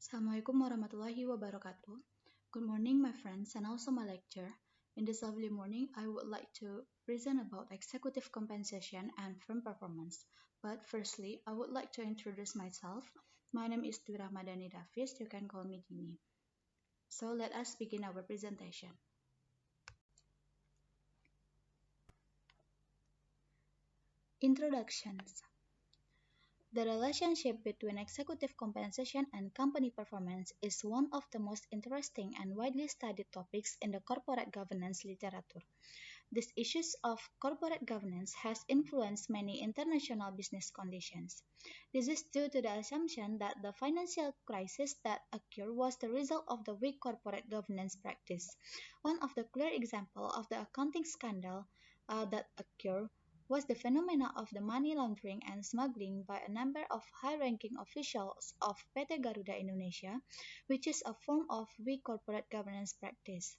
Assalamualaikum warahmatullahi wabarakatuh. Good morning, my friends, and also my lecturer. In this lovely morning, I would like to present about executive compensation and firm performance. But firstly, I would like to introduce myself. My name is Rahmadani. You can call me Dini. So let us begin our presentation. Introductions. The relationship between executive compensation and company performance is one of the most interesting and widely studied topics in the corporate governance literature. These issues of corporate governance has influenced many international business conditions. This is due to the assumption that the financial crisis that occurred was the result of the weak corporate governance practice. One of the clear examples of the accounting scandal that occurred was the phenomena of the money laundering and smuggling by a number of high-ranking officials of PT Garuda Indonesia, which is a form of weak corporate governance practice.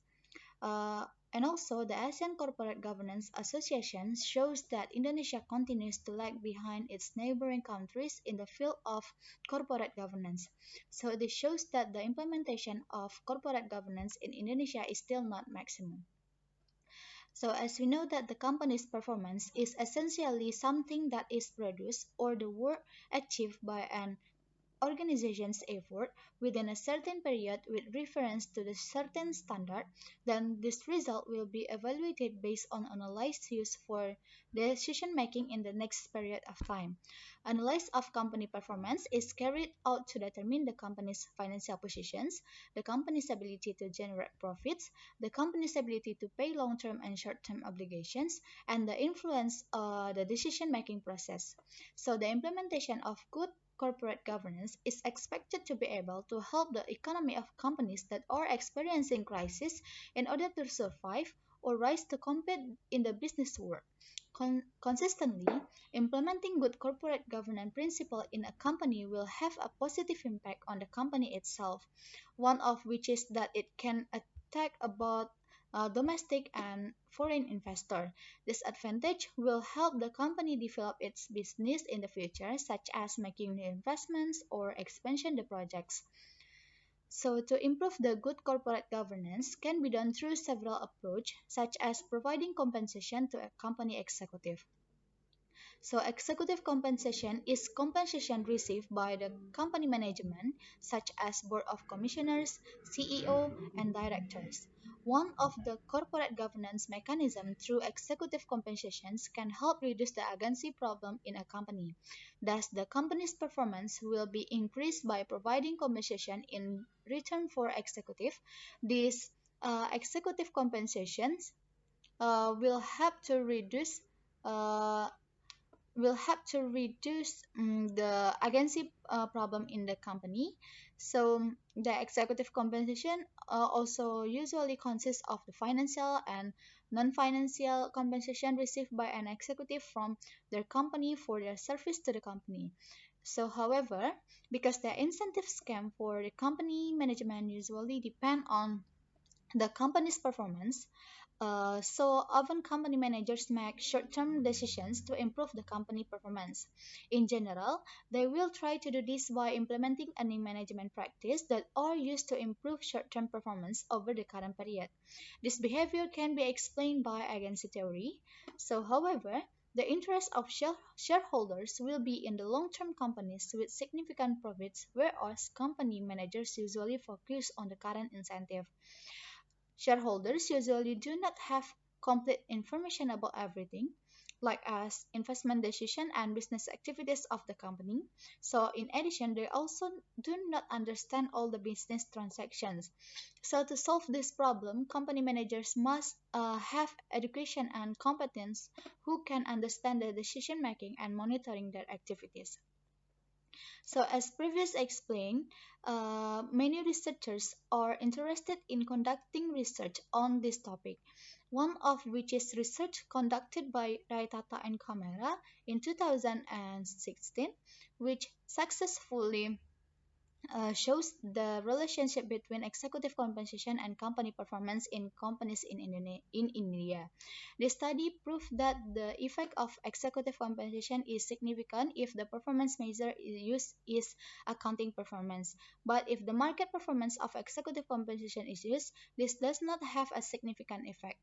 Uh, and also, the ASEAN Corporate Governance Association shows that Indonesia continues to lag behind its neighboring countries in the field of corporate governance. So, this shows that the implementation of corporate governance in Indonesia is still not maximum. So as we know that the company's performance is essentially something that is produced or the work achieved by an organization's effort within a certain period with reference to the certain standard, then this result will be evaluated based on analyzed use for decision making in the next period of time. Analysis of company performance is carried out to determine the company's financial positions, the company's ability to generate profits, the company's ability to pay long-term and short-term obligations, and the influence the decision-making process. So the implementation of good corporate governance is expected to be able to help the economy of companies that are experiencing crisis in order to survive or rise to compete in the business world. Consistently, implementing good corporate governance principle in a company will have a positive impact on the company itself, one of which is that it can attack about domestic and foreign investor. This advantage will help the company develop its business in the future, such as making new investments or expansion the projects. So to improve the good corporate governance can be done through several approaches, such as providing compensation to a company executive. So executive compensation is compensation received by the company management, such as board of commissioners, CEO, and directors. One of the corporate governance mechanism through executive compensations can help reduce the agency problem in a company. Thus, the company's performance will be increased by providing compensation in return for executive. These executive compensations will help to reduce uh, the agency problem in the company. So the executive compensation also usually consists of the financial and non-financial compensation received by an executive from their company for their service to the company. So, however, because the incentive scheme for the company management usually depend on the company's performance, so often company managers make short-term decisions to improve the company performance. In general, they will try to do this by implementing earning management practice that are used to improve short-term performance over the current period. This behavior can be explained by agency theory. So, however, the interest of shareholders will be in the long-term companies with significant profits, whereas company managers usually focus on the current incentive. Shareholders usually do not have complete information about everything, like as investment decision and business activities of the company. So in addition, they also do not understand all the business transactions. So to solve this problem, company managers must have education and competence who can understand the decision making and monitoring their activities. So, as previously explained, many researchers are interested in conducting research on this topic, one of which is research conducted by Raitata and Kamera in 2016, which successfully shows the relationship between executive compensation and company performance in companies in India. The study proved that the effect of executive compensation is significant if the performance measure used is accounting performance. But if the market performance of executive compensation is used, this does not have a significant effect.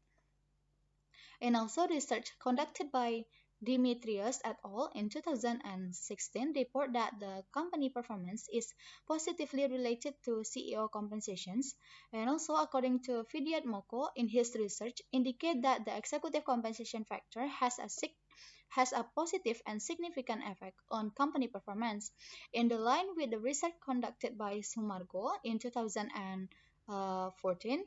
And also research conducted by Dimitrios et al. In 2016 report that the company performance is positively related to CEO compensations. And also according to Fidyat Moko in his research indicate that the executive compensation factor has a positive and significant effect on company performance. In the line with the research conducted by Sumargo in 2014,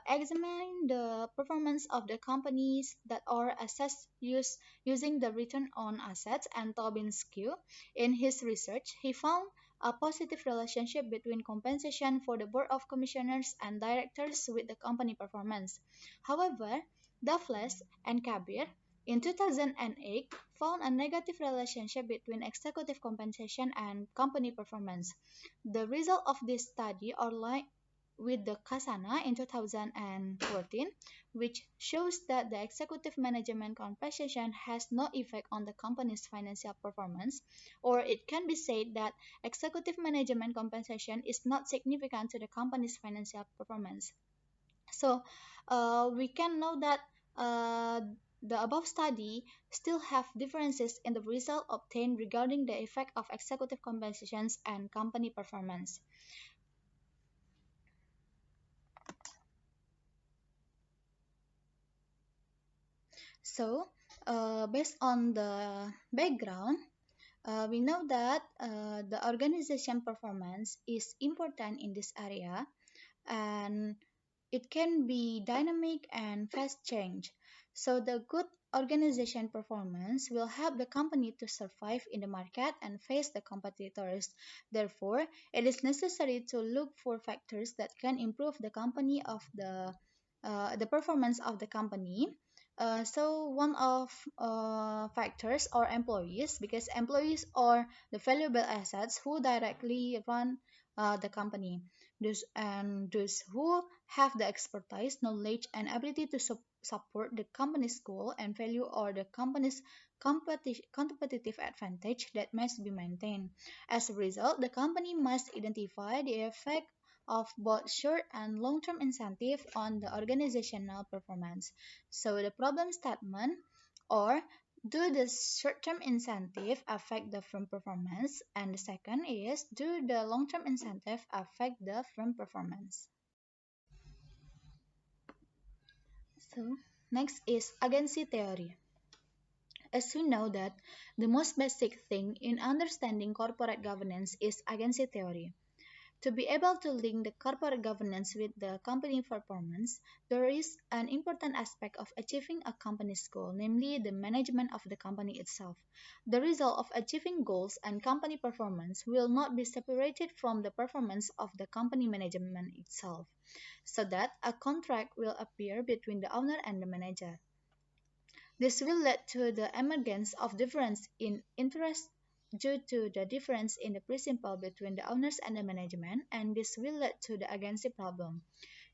examine the performance of the companies that are assessed using the return on assets and Tobin skew. In his research, he found a positive relationship between compensation for the board of commissioners and directors with the company performance. However, Duffles and Kabir in 2008 found a negative relationship between executive compensation and company performance. The result of this study are like with the Kasana in 2014, which shows that the executive management compensation has no effect on the company's financial performance, or it can be said that executive management compensation is not significant to the company's financial performance. So we can know that uh, the above study still have differences in the result obtained regarding the effect of executive compensations and company performance. So, based on the background, we know that the organization performance is important in this area, and it can be dynamic and fast change. So, the good organization performance will help the company to survive in the market and face the competitors. Therefore, it is necessary to look for factors that can improve the performance of the company. So one of factors are employees, because employees are the valuable assets who directly run the company. Those who have the expertise, knowledge, and ability to support the company's goal and value, or the company's competitive advantage that must be maintained. As a result, the company must identify the effect of both short and long-term incentive on the organizational performance. So the problem statement, or do the short-term incentive affect the firm performance? And the second is, do the long-term incentive affect the firm performance? So next is agency theory. As we know that the most basic thing in understanding corporate governance is agency theory. To be able to link the corporate governance with the company performance, there is an important aspect of achieving a company's goal, namely the management of the company itself. The result of achieving goals and company performance will not be separated from the performance of the company management itself, so that a contract will appear between the owner and the manager. This will lead to the emergence of difference in interest due to the difference in the principle between the owners and the management, and this will lead to the agency problem.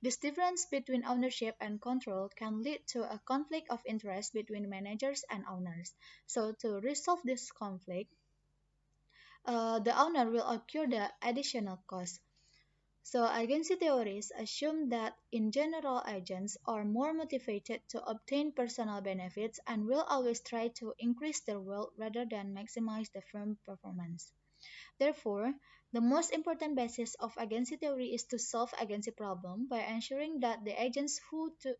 This difference between ownership and control can lead to a conflict of interest between managers and owners. So to resolve this conflict, the owner will incur the additional cost. So agency theories assume that in general agents are more motivated to obtain personal benefits and will always try to increase their wealth rather than maximize the firm performance. Therefore, the most important basis of agency theory is to solve agency problem by ensuring that the agents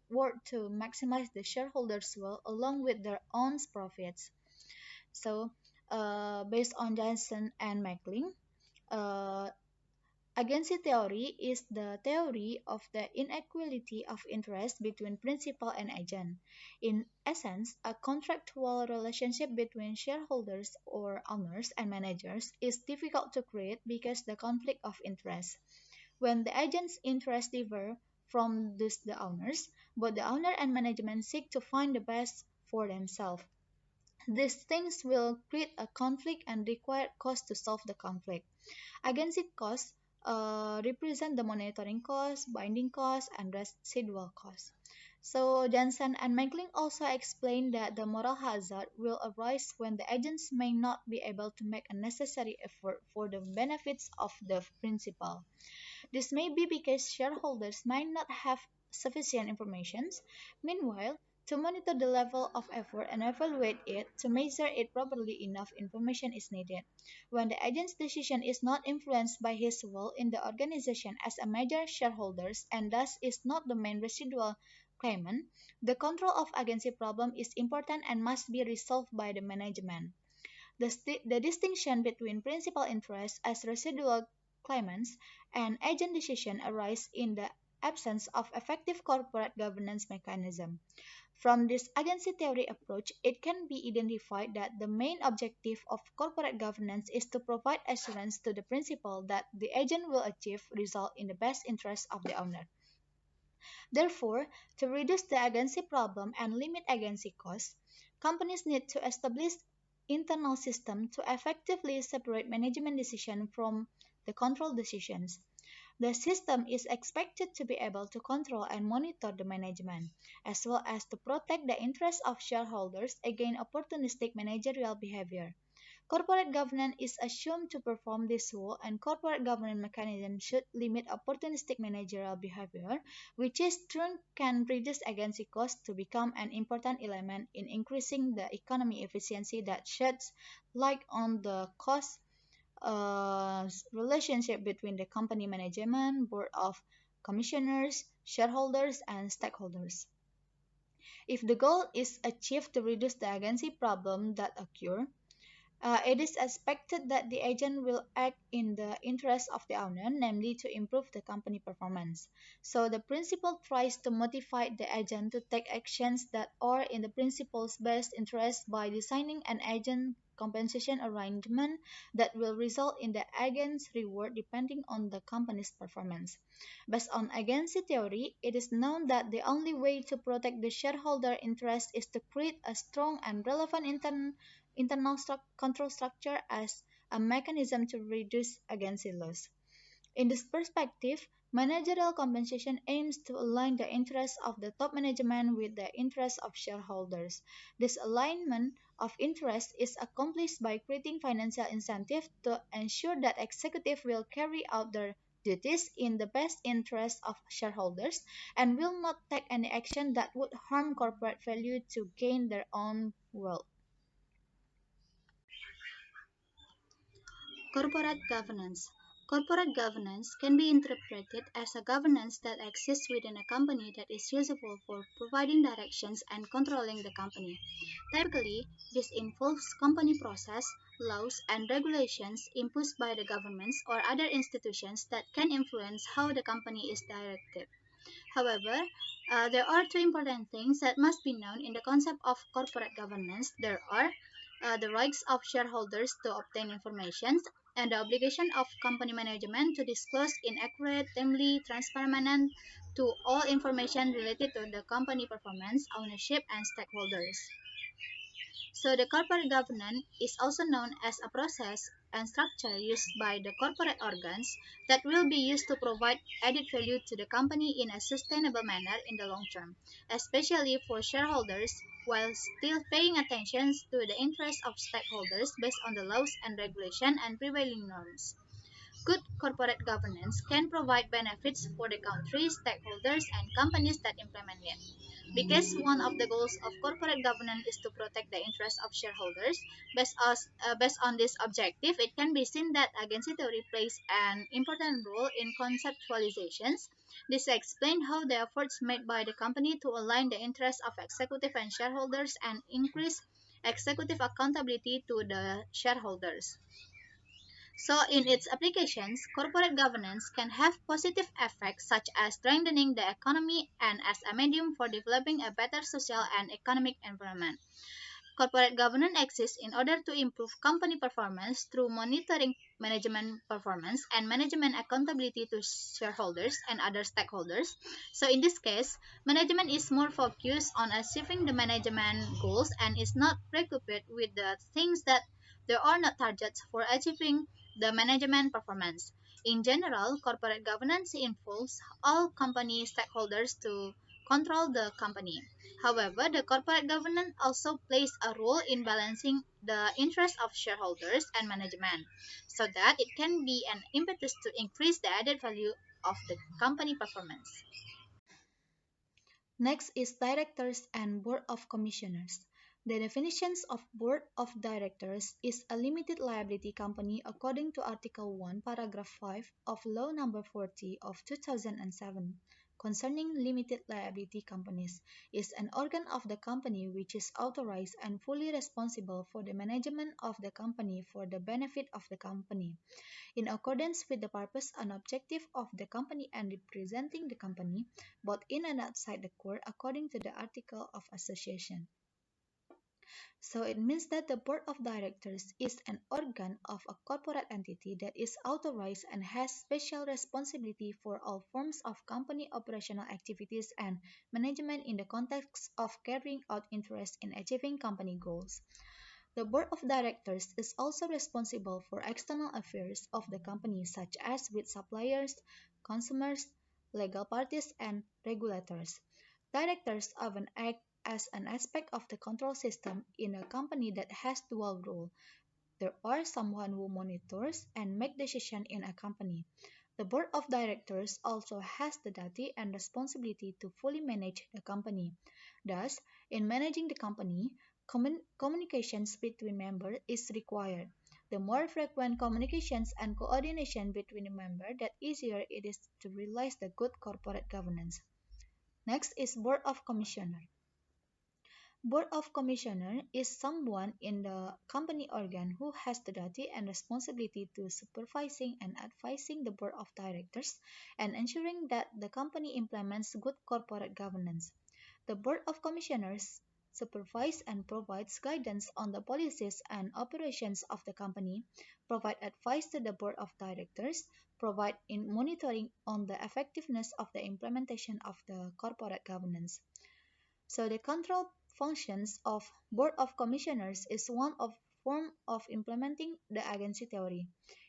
work to maximize the shareholders' wealth along with their own profits. So, based on Johnson and Macklin, uh, agency theory is the theory of the inequality of interest between principal and agent. In essence, a contractual relationship between shareholders or owners and managers is difficult to create because the conflict of interest. When the agent's interests differ from the owners, both the owner and management seek to find the best for themselves. These things will create a conflict and require cost to solve the conflict. Agency costs represent the monitoring cost, binding cost, and residual cost. So Johnson and Meckling also explained that the moral hazard will arise when the agents may not be able to make a necessary effort for the benefits of the principal. This may be because shareholders might not have sufficient information. Meanwhile, to monitor the level of effort and evaluate it to measure it properly, enough information is needed. When the agent's decision is not influenced by his role in the organization as a major shareholder and thus is not the main residual claimant, the control of agency problem is important and must be resolved by the management. The distinction between principal interests as residual claimants and agent decision arise in the absence of effective corporate governance mechanism. From this agency theory approach, it can be identified that the main objective of corporate governance is to provide assurance to the principal that the agent will achieve result in the best interest of the owner. Therefore, to reduce the agency problem and limit agency costs, companies need to establish internal system to effectively separate management decisions from the control decisions. The system is expected to be able to control and monitor the management, as well as to protect the interests of shareholders against opportunistic managerial behavior. Corporate governance is assumed to perform this role, and corporate governance mechanisms should limit opportunistic managerial behavior, which in turn can reduce agency costs to become an important element in increasing the economy efficiency that sheds light on the cost relationship between the company management, board of commissioners, shareholders, and stakeholders. If the goal is achieved to reduce the agency problem that occur, it is expected that the agent will act in the interest of the owner, namely to improve the company performance. So the principal tries to motivate the agent to take actions that are in the principal's best interest by designing an agent compensation arrangement that will result in the agent's reward depending on the company's performance. Based on agency theory, it is known that the only way to protect the shareholder interest is to create a strong and relevant internal control structure as a mechanism to reduce agency loss. In this perspective, managerial compensation aims to align the interests of the top management with the interests of shareholders. This alignment of interests is accomplished by creating financial incentives to ensure that executives will carry out their duties in the best interest of shareholders and will not take any action that would harm corporate value to gain their own wealth. Corporate governance. Corporate governance can be interpreted as a governance that exists within a company that is useful for providing directions and controlling the company. Typically, this involves company process, laws, and regulations imposed by the governments or other institutions that can influence how the company is directed. However, there are two important things that must be known in the concept of corporate governance. There are the rights of shareholders to obtain information and the obligation of company management to disclose in accurate, timely, transparent to all information related to the company performance, ownership, and stakeholders. So the corporate governance is also known as a process and structure used by the corporate organs that will be used to provide added value to the company in a sustainable manner in the long term, especially for shareholders, while still paying attention to the interests of stakeholders based on the laws and regulation and prevailing norms. Good corporate governance can provide benefits for the country, stakeholders, and companies that implement it. Because one of the goals of corporate governance is to protect the interests of shareholders, based on this objective, it can be seen that agency theory plays an important role in conceptualizations. This explains how the efforts made by the company to align the interests of executive and shareholders and increase executive accountability to the shareholders. So, in its applications, corporate governance can have positive effects such as strengthening the economy and as a medium for developing a better social and economic environment. Corporate governance exists in order to improve company performance through management performance and management accountability to shareholders and other stakeholders. So in this case, management is more focused on achieving the management goals and is not preoccupied with the things that there are not targets for achieving the management performance. In general, corporate governance involves all company stakeholders to control the company. However, the corporate governance also plays a role in balancing the interests of shareholders and management so that it can be an impetus to increase the added value of the company performance. Next is directors and board of commissioners. The definitions of board of directors is a limited liability company according to Article 1, paragraph 5 of Law number 40 of 2007 concerning limited liability companies is an organ of the company which is authorized and fully responsible for the management of the company for the benefit of the company in accordance with the purpose and objective of the company and representing the company, both in and outside the court, according to the Article of Association. So it means that the board of directors is an organ of a corporate entity that is authorized and has special responsibility for all forms of company operational activities and management in the context of carrying out interest in achieving company goals. The board of directors is also responsible for external affairs of the company such as with suppliers, consumers, legal parties, and regulators. Directors often act as an aspect of the control system in a company that has dual role. There are someone who monitors and make decisions in a company. The board of directors also has the duty and responsibility to fully manage the company. Thus, in managing the company, communications between members is required. The more frequent communications and coordination between the members, the easier it is to realize the good corporate governance. Next is Board of Commissioner. Board of Commissioner is someone in the company organ who has the duty and responsibility to supervising and advising the board of directors and ensuring that the company implements good corporate governance. The Board of Commissioners supervise and provides guidance on the policies and operations of the company, provide advice to the Board of Directors, provide in monitoring on the effectiveness of the implementation of the corporate governance. So the control functions of Board of Commissioners is one of form of implementing the agency theory.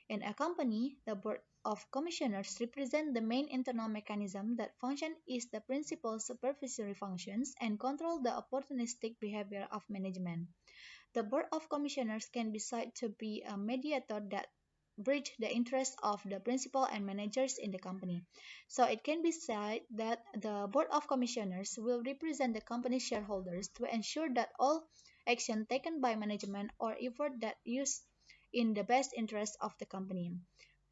In a company, the Board of Commissioners represent the main internal mechanism that function is the principal supervisory functions and control the opportunistic behavior of management. The Board of Commissioners can be said to be a mediator that bridge the interests of the principal and managers in the company. So it can be said that the Board of Commissioners will represent the company's shareholders to ensure that all action taken by management or effort that use in the best interest of the company.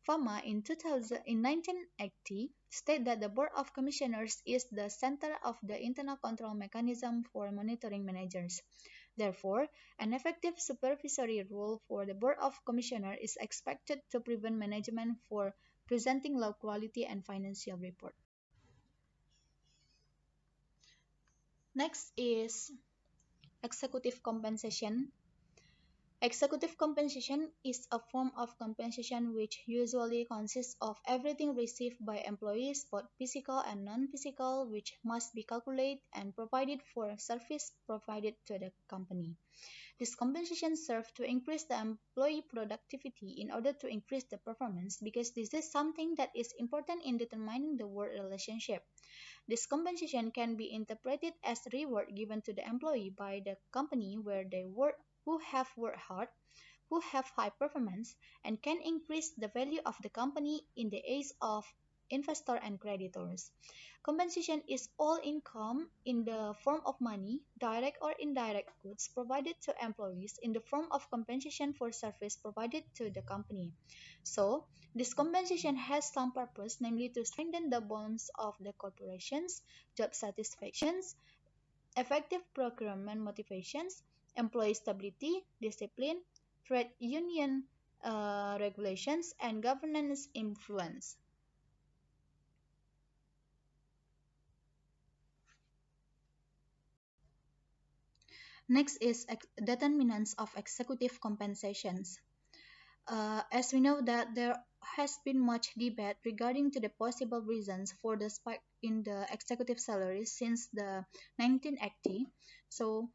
Fama in 1980 stated that the Board of Commissioners is the center of the internal control mechanism for monitoring managers. Therefore, an effective supervisory role for the Board of Commissioners is expected to prevent management for presenting low quality and financial report. Next is executive compensation. Executive compensation is a form of compensation which usually consists of everything received by employees, both physical and non-physical, which must be calculated and provided for service provided to the company. This compensation serves to increase the employee productivity in order to increase the performance because this is something that is important in determining the work relationship. This compensation can be interpreted as reward given to the employee by the company where they work who have worked hard, who have high performance, and can increase the value of the company in the eyes of investors and creditors. Compensation is all income in the form of money, direct or indirect goods provided to employees in the form of compensation for service provided to the company. So, this compensation has some purpose, namely to strengthen the bonds of the corporations, job satisfactions, effective procurement motivations, employee stability, discipline, trade union regulations, and governance influence. Next is determinants of executive compensations. As we know that there has been much debate regarding to the possible reasons for the spike in the executive salaries since the 1980. So,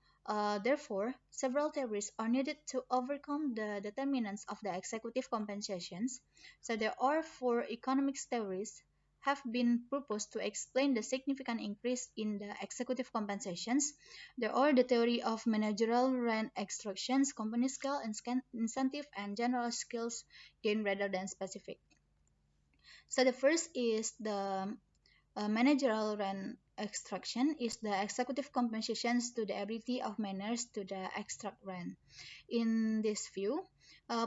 therefore, several theories are needed to overcome the determinants of the executive compensations. So, there are four economics theories have been proposed to explain the significant increase in the executive compensations. There are the theory of managerial rent extractions, company scale and incentive, and general skills gain rather than specific. So the first is the managerial rent extraction is the executive compensations to the ability of managers to the extract rent. In this view,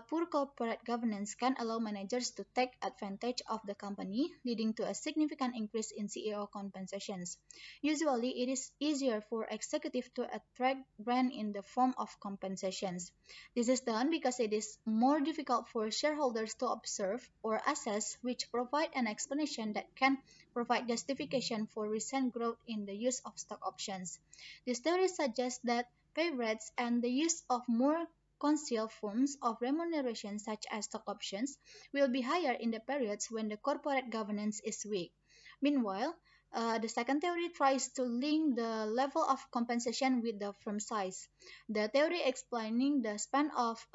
poor corporate governance can allow managers to take advantage of the company, leading to a significant increase in CEO compensations. Usually, it is easier for executives to attract rent in the form of compensations. This is done because it is more difficult for shareholders to observe or assess, which provide an explanation that can provide justification for recent growth in the use of stock options. This theory suggests that pay rates and the use of more concealed forms of remuneration such as stock options will be higher in the periods when the corporate governance is weak. Meanwhile, the second theory tries to link the level of compensation with the firm size. The theory explaining the span of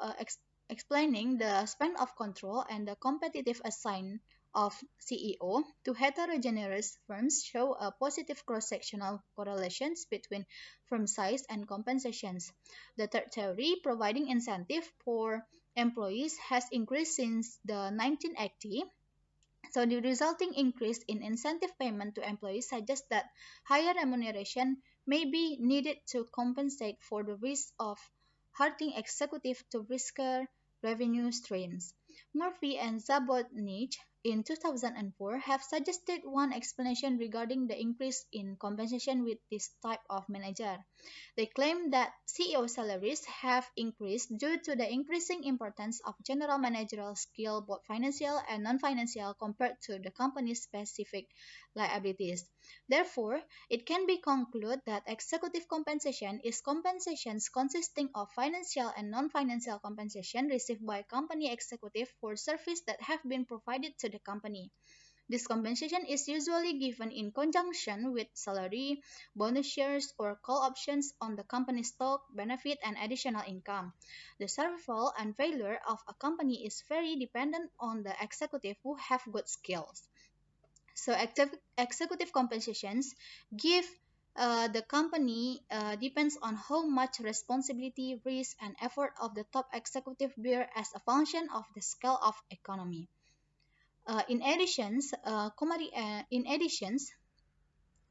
control and the competitive assign of CEO to heterogeneous firms show a positive cross-sectional correlations between firm size and compensations. The third theory, providing incentive for employees, has increased since the 1980. So the resulting increase in incentive payment to employees suggests that higher remuneration may be needed to compensate for the risk of hurting executive to riskier revenue streams. Murphy and Zabotnich in 2004 have suggested one explanation regarding the increase in compensation with this type of manager. They claim that CEO salaries have increased due to the increasing importance of general managerial skill, both financial and non-financial, compared to the company's specific liabilities. Therefore, it can be concluded that executive compensation is compensations consisting of financial and non-financial compensation received by company executive for service that have been provided to the company. This compensation is usually given in conjunction with salary, bonus shares, or call options on the company's stock, benefit, and additional income. The survival and failure of a company is very dependent on the executive who have good skills. So executive compensations give the company depends on how much responsibility, risk, and effort of the top executive bear as a function of the scale of economy. In addition,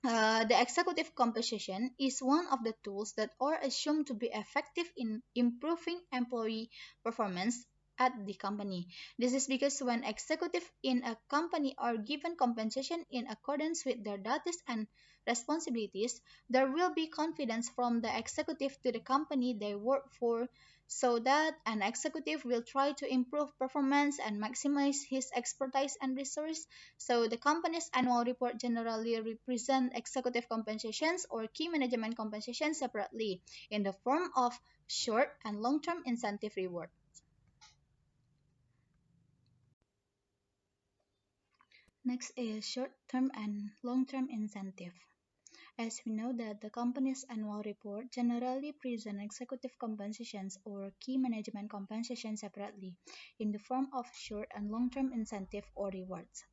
the executive compensation is one of the tools that are assumed to be effective in improving employee performance at the company. This is because when executives in a company are given compensation in accordance with their duties and responsibilities, there will be confidence from the executive to the company they work for, so that an executive will try to improve performance and maximize his expertise and resource. So the company's annual report generally represent executive compensations or key management compensation separately in the form of short and long-term incentive reward. Next is short-term and long-term incentive. As we know that the company's annual report generally present executive compensations or key management compensation separately in the form of short and long-term incentive or rewards.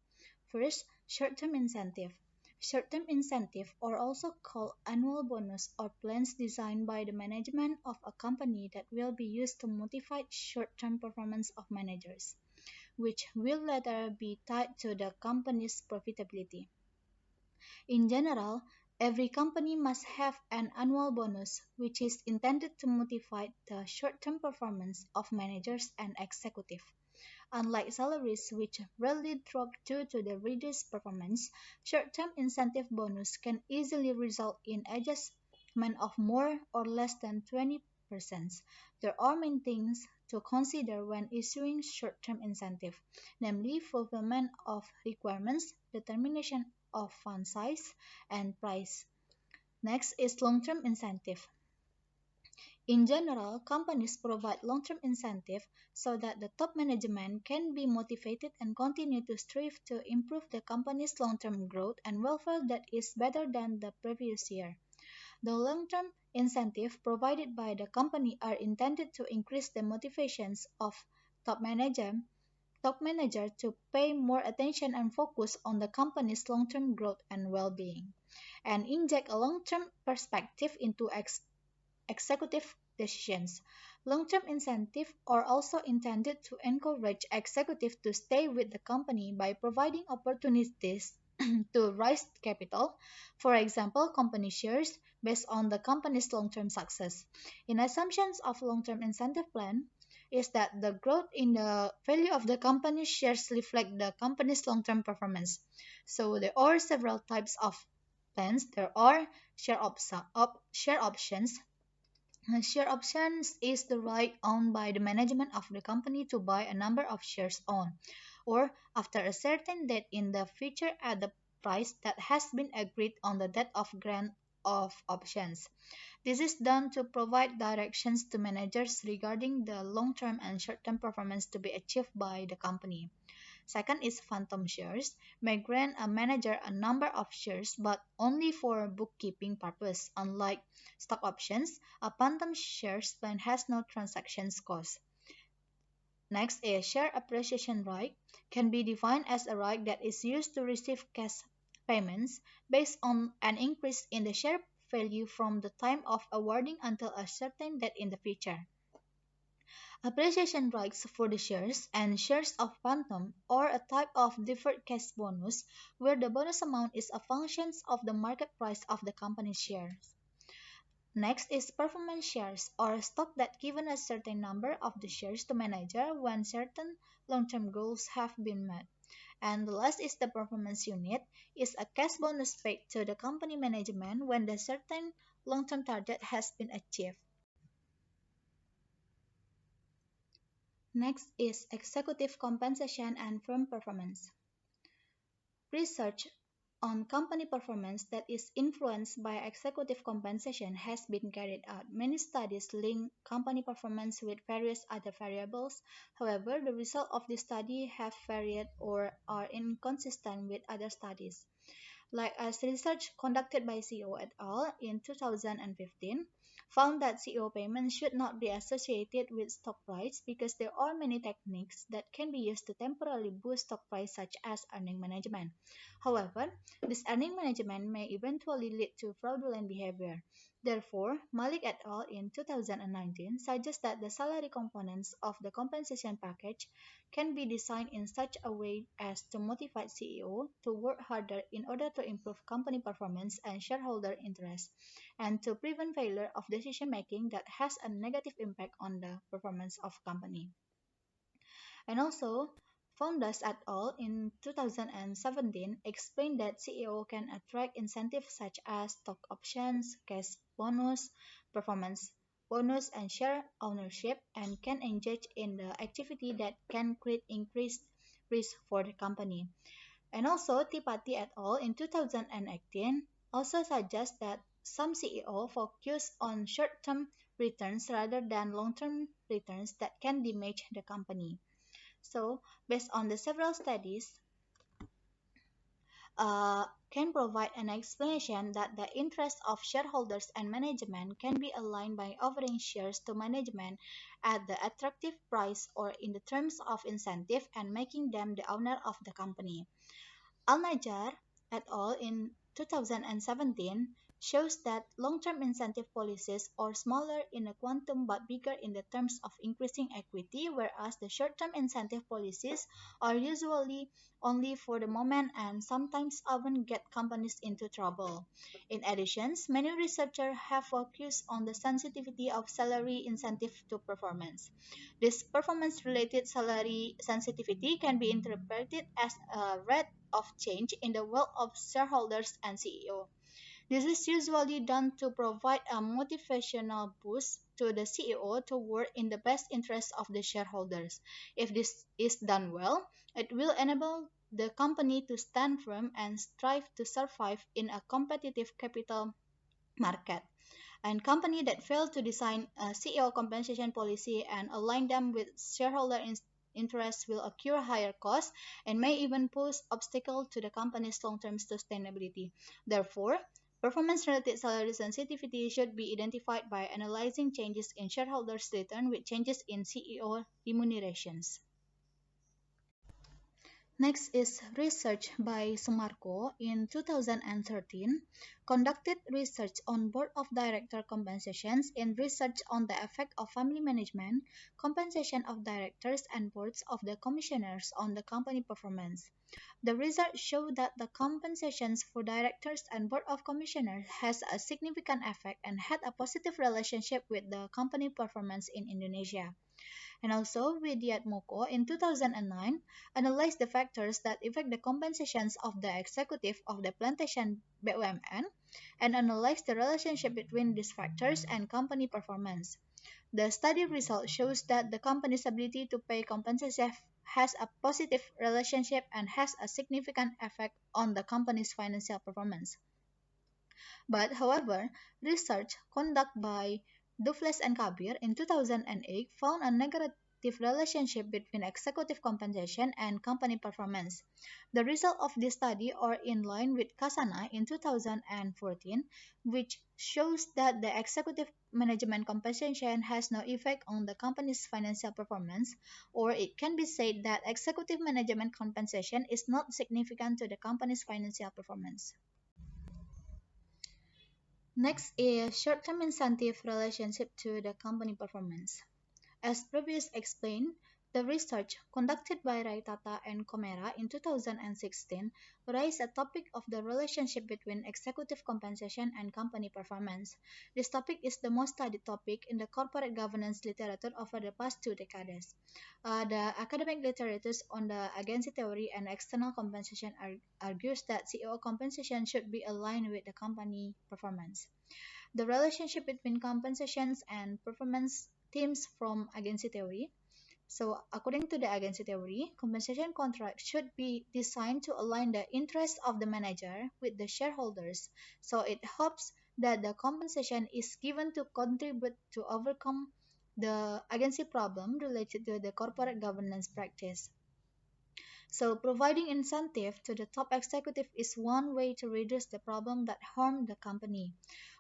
First, short-term incentive. Short-term incentive are also called annual bonus or plans designed by the management of a company that will be used to motivate short-term performance of managers, which will later be tied to the company's profitability. In general, every company must have an annual bonus, which is intended to motivate the short-term performance of managers and executives. Unlike salaries, which rarely drop due to the reduced performance, short-term incentive bonus can easily result in adjustment of more or less than 20%. There are main things to consider when issuing short-term incentive, namely fulfillment of requirements, determination of fund size, and price. Next is long-term incentive. In general, companies provide long-term incentive so that the top management can be motivated and continue to strive to improve the company's long-term growth and welfare that is better than the previous year. The long-term incentives provided by the company are intended to increase the motivations of top manager top manager to pay more attention and focus on the company's long-term growth and well-being, and inject a long-term perspective into executive decisions. Long-term incentives are also intended to encourage executives to stay with the company by providing opportunities to raise capital, for example, company shares, based on the company's long-term success. In assumptions of long-term incentive plan is that the growth in the value of the company shares reflect the company's long-term performance. So there are several types of plans. There are share options. Share options is the right owned by the management of the company to buy a number of shares on, or after a certain date in the future at the price that has been agreed on the date of grant of options. This is done to provide directions to managers regarding the long-term and short-term performance to be achieved by the company. Second is phantom shares, may grant a manager a number of shares but only for bookkeeping purpose. Unlike stock options, a phantom shares plan has no transactions cost. Next is share appreciation right, can be defined as a right that is used to receive cash payments based on an increase in the share value from the time of awarding until a certain date in the future. Appreciation rights for the shares and shares of phantom or a type of deferred cash bonus where the bonus amount is a function of the market price of the company's shares. Next is performance shares or stock that given a certain number of the shares to manager when certain long-term goals have been met. And the last is the performance unit is a cash bonus paid to the company management when the certain long-term target has been achieved. Next is executive compensation and firm performance. Research on company performance that is influenced by executive compensation has been carried out. Many studies link company performance with various other variables. However, the results of this study have varied or are inconsistent with other studies. Like as research conducted by CEO et al. In 2015 found that CEO payments should not be associated with stock price because there are many techniques that can be used to temporarily boost stock price such as earning management. However, this earning management may eventually lead to fraudulent behavior. Therefore, Malik et al. In 2019 suggests that the salary components of the compensation package can be designed in such a way as to motivate CEO to work harder in order to improve company performance and shareholder interest, and to prevent failure of decision making that has a negative impact on the performance of company. And also, Founders et al. In 2017 explained that CEO can attract incentives such as stock options, cash bonus, performance bonus, and share ownership, and can engage in the activity that can create increased risk for the company. And also, Tipati et al. In 2018 also suggests that some CEO focus on short-term returns rather than long-term returns that can damage the company. So, based on the several studies, can provide an explanation that the interests of shareholders and management can be aligned by offering shares to management at the attractive price or in the terms of incentive and making them the owner of the company. Al-Najjar et al. In 2017 shows that long-term incentive policies are smaller in a quantum but bigger in the terms of increasing equity, whereas the short-term incentive policies are usually only for the moment and sometimes even get companies into trouble. In addition, many researchers have focused on the sensitivity of salary incentive to performance. This performance-related salary sensitivity can be interpreted as a rate of change in the wealth of shareholders and CEO. This is usually done to provide a motivational boost to the CEO to work in the best interest of the shareholders. If this is done well, it will enable the company to stand firm and strive to survive in a competitive capital market. And companies that fail to design a CEO compensation policy and align them with shareholder interests will incur higher costs and may even pose obstacles to the company's long-term sustainability. Therefore, performance-related salary sensitivity should be identified by analyzing changes in shareholders' return with changes in CEO remunerations. Next is research by Sumarko in 2013 conducted research on board of director compensations in research on the effect of family management, compensation of directors and boards of the commissioners on the company performance. The results show that the compensations for directors and board of commissioners has a significant effect and had a positive relationship with the company performance in Indonesia. And also, Widyatmoko in 2009 analyzed the factors that affect the compensations of the executive of the plantation BUMN and analyzed the relationship between these factors and company performance. The study result shows that the company's ability to pay compensation has a positive relationship and has a significant effect on the company's financial performance. But, however, research conducted by Dufles and Kabir in 2008 found a negative relationship between executive compensation and company performance. The results of this study are in line with Kasana in 2014, which shows that the executive management compensation has no effect on the company's financial performance, or it can be said that executive management compensation is not significant to the company's financial performance. Next is short-term incentive relationship to the company performance. As previously explained, the research conducted by Raitata and Komera in 2016 raised a topic of the relationship between executive compensation and company performance. This topic is the most studied topic in the corporate governance literature over the past 2 decades. The academic literature on the agency theory and external compensation argues that CEO compensation should be aligned with the company performance. The relationship between compensations and performance themes from agency theory. So, according to the agency theory, compensation contracts should be designed to align the interests of the manager with the shareholders. So, it hopes that the compensation is given to contribute to overcome the agency problem related to the corporate governance practice. So, providing incentive to the top executive is one way to reduce the problem that harm the company.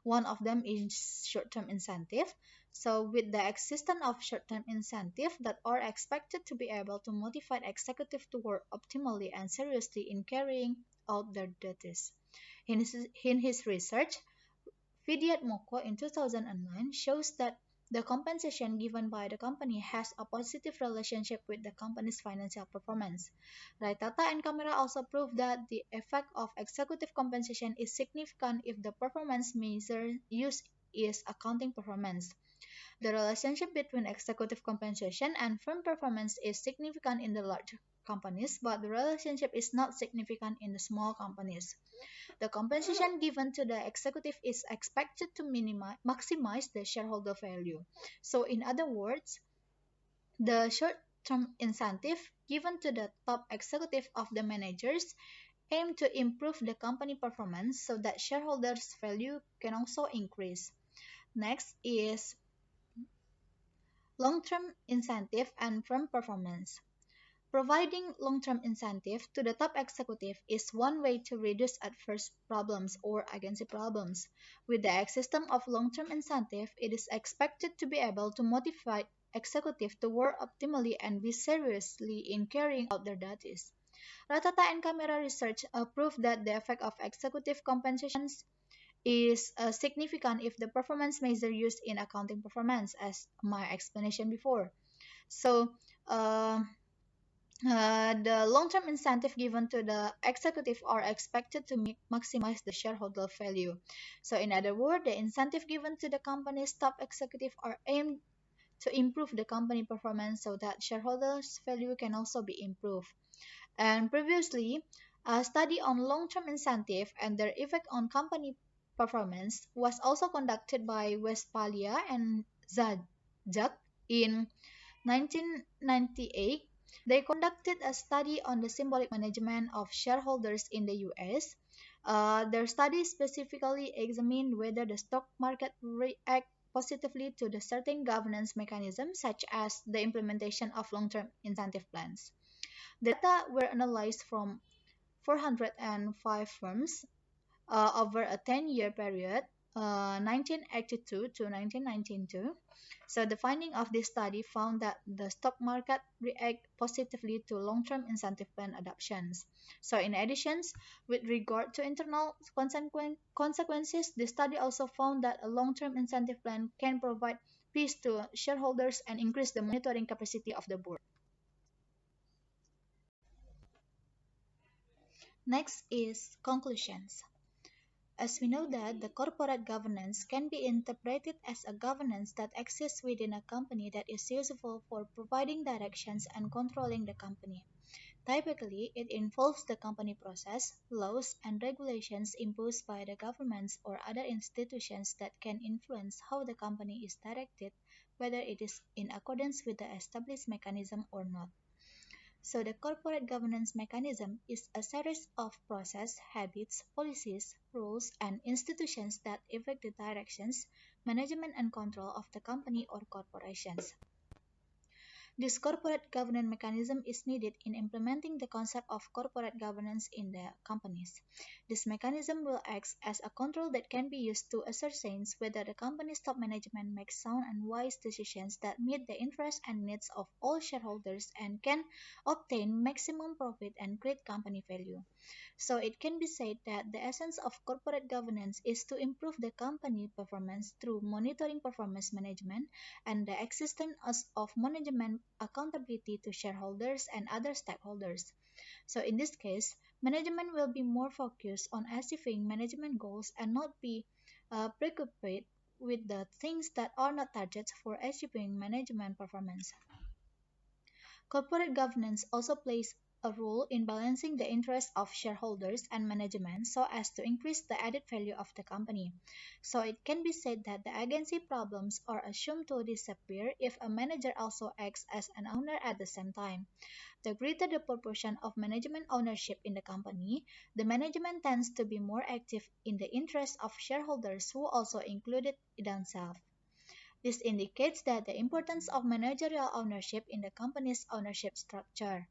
One of them is short-term incentive. So, with the existence of short-term incentive that are expected to be able to motivate executive to work optimally and seriously in carrying out their duties. In his research, Widyatmoko in 2009 shows that the compensation given by the company has a positive relationship with the company's financial performance. Raitata and Kamera also prove that the effect of executive compensation is significant if the performance measure used is accounting performance. The relationship between executive compensation and firm performance is significant in the large companies, but the relationship is not significant in the small companies. The compensation given to the executive is expected to maximize the shareholder value. So, in other words, the short-term incentive given to the top executive of the managers aim to improve the company performance so that shareholders' value can also increase. Next is long-term incentive and firm performance. Providing long-term incentive to the top executive is one way to reduce adverse problems or agency problems. With the existence of long-term incentive, it is expected to be able to motivate executive to work optimally and be seriously in carrying out their duties. Ratata and Camera research proved that the effect of executive compensations is significant if the performance measure used in accounting performance, as my explanation before. So, uh, the long-term incentive given to the executive are expected to maximize the shareholder value. So, in other words, the incentive given to the company's top executive are aimed to improve the company performance so that shareholders' value can also be improved. And previously, a study on long-term incentive and their effect on company performance was also conducted by Westphalia and Zajak in 1998. They conducted a study on the symbolic management of shareholders in the US. Their study specifically examined whether the stock market react positively to the certain governance mechanisms, such as the implementation of long-term incentive plans. The data were analyzed from 405 firms over a 10-year period, 1982 to 1992. So the finding of this study found that the stock market react positively to long-term incentive plan adoptions. So in addition, with regard to internal consequences, the study also found that a long-term incentive plan can provide peace to shareholders and increase the monitoring capacity of the board. Next is conclusions. As we know that the corporate governance can be interpreted as a governance that exists within a company that is useful for providing directions and controlling the company. Typically, it involves the company process, laws, and regulations imposed by the governments or other institutions that can influence how the company is directed, whether it is in accordance with the established mechanism or not. So the corporate governance mechanism is a series of process, habits, policies, rules, and institutions that affect the directions, management, and control of the company or corporations. This corporate governance mechanism is needed in implementing the concept of corporate governance in the companies. This mechanism will act as a control that can be used to ascertain whether the company's top management makes sound and wise decisions that meet the interests and needs of all shareholders and can obtain maximum profit and create company value. So it can be said that the essence of corporate governance is to improve the company performance through monitoring performance management and the existence of management accountability to shareholders and other stakeholders. So in this case, management will be more focused on achieving management goals and not be preoccupied with the things that are not targets for achieving management performance. Corporate governance also plays a role in balancing the interests of shareholders and management so as to increase the added value of the company. So it can be said that the agency problems are assumed to disappear if a manager also acts as an owner at the same time. The greater the proportion of management ownership in the company, the management tends to be more active in the interests of shareholders who also included themselves. This indicates that the importance of managerial ownership in the company's ownership structure.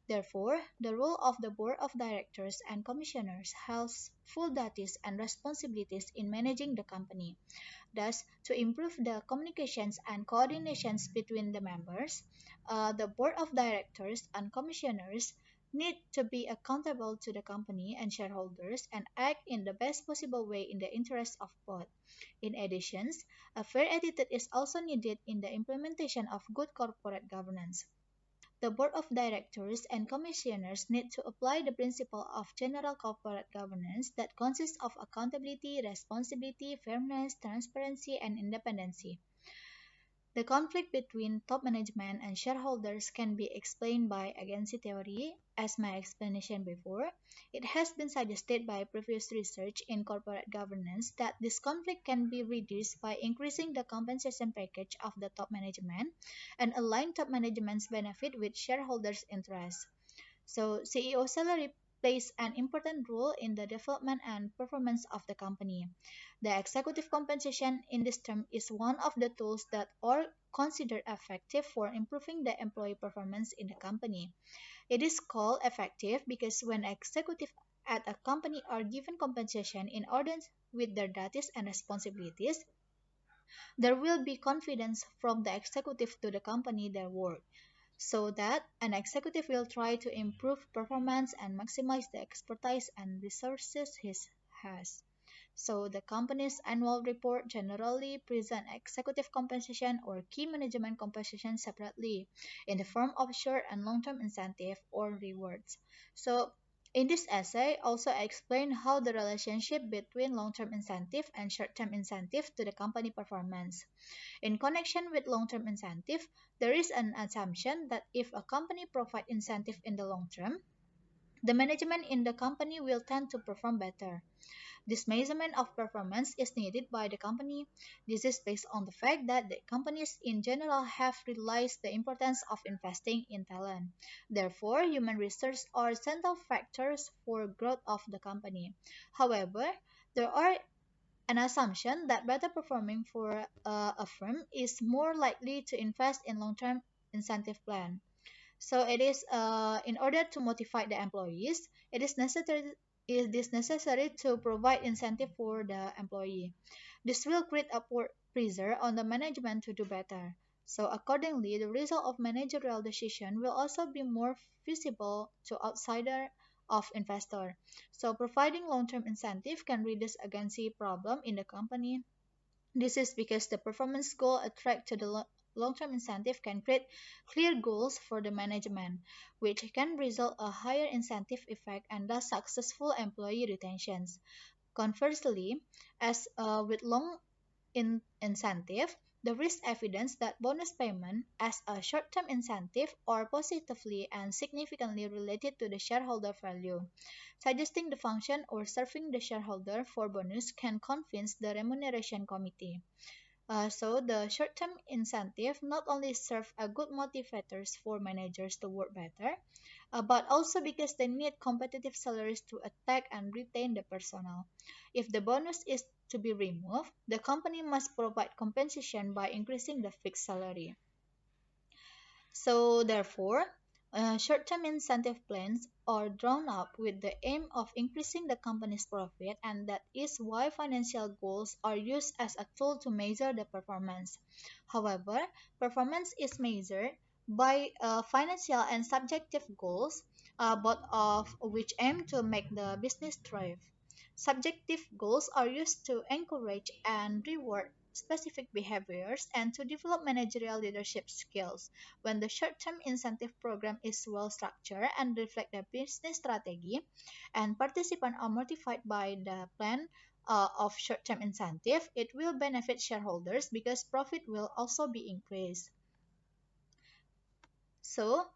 Therefore, the role of the board of directors and commissioners has full duties and responsibilities in managing the company. Thus, to improve the communications and coordinations between the members, the board of directors and commissioners need to be accountable to the company and shareholders and act in the best possible way in the interest of both. In addition, a fair attitude is also needed in the implementation of good corporate governance. The board of directors and commissioners need to apply the principle of general corporate governance that consists of accountability, responsibility, fairness, transparency, and independency. The conflict between top management and shareholders can be explained by agency theory, as my explanation before. It has been suggested by previous research in corporate governance that this conflict can be reduced by increasing the compensation package of the top management and align top management's benefit with shareholders' interests. So CEO salary plays an important role in the development and performance of the company. The executive compensation in this term is one of the tools that are considered effective for improving the employee performance in the company. It is called effective because when executives at a company are given compensation in accordance with their duties and responsibilities, there will be confidence from the executive to the company their work so that an executive will try to improve performance and maximize the expertise and resources he has. So the company's annual report generally present executive compensation or key management compensation separately in the form of short and long-term incentive or rewards. So in this essay, also I explain how the relationship between long-term incentive and short-term incentive to the company performance. In connection with long-term incentive, there is an assumption that if a company provides incentive in the long term, the management in the company will tend to perform better. This measurement of performance is needed by the company. This is based on the fact that the companies in general have realized the importance of investing in talent. Therefore, human resources are central factors for growth of the company. However, there are an assumption that better performing for a firm is more likely to invest in long-term incentive plan. So it is in order to motivate the employees, it is necessary to provide incentive for the employee. This will create upward pressure on the management to do better. So accordingly, the result of managerial decision will also be more visible to outsider of investor. So providing long-term incentive can reduce agency problem in the company. This is because the performance goal attract to the long-term incentive can create clear goals for the management, which can result a higher incentive effect and thus successful employee retentions. Conversely, as with long incentive, the risk evidence that bonus payment as a short-term incentive are positively and significantly related to the shareholder value, suggesting the function or serving the shareholder for bonus can convince the remuneration committee. So the short-term incentive not only serve a good motivators for managers to work better, but also because they need competitive salaries to attract and retain the personnel. If the bonus is to be removed, the company must provide compensation by increasing the fixed salary. So therefore, short-term incentive plans are drawn up with the aim of increasing the company's profit, and that is why financial goals are used as a tool to measure the performance. However, performance is measured by financial and subjective goals, both of which aim to make the business thrive. Subjective goals are used to encourage and reward specific behaviors and to develop managerial leadership skills. When the short-term incentive program is well structured and reflect the business strategy, and participants are motivated by the plan of short-term incentive, it will benefit shareholders because profit will also be increased. So,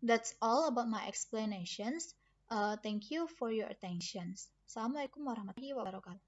that's all about my explanations. Thank you for your attention. Assalamualaikum warahmatullahi wabarakatuh.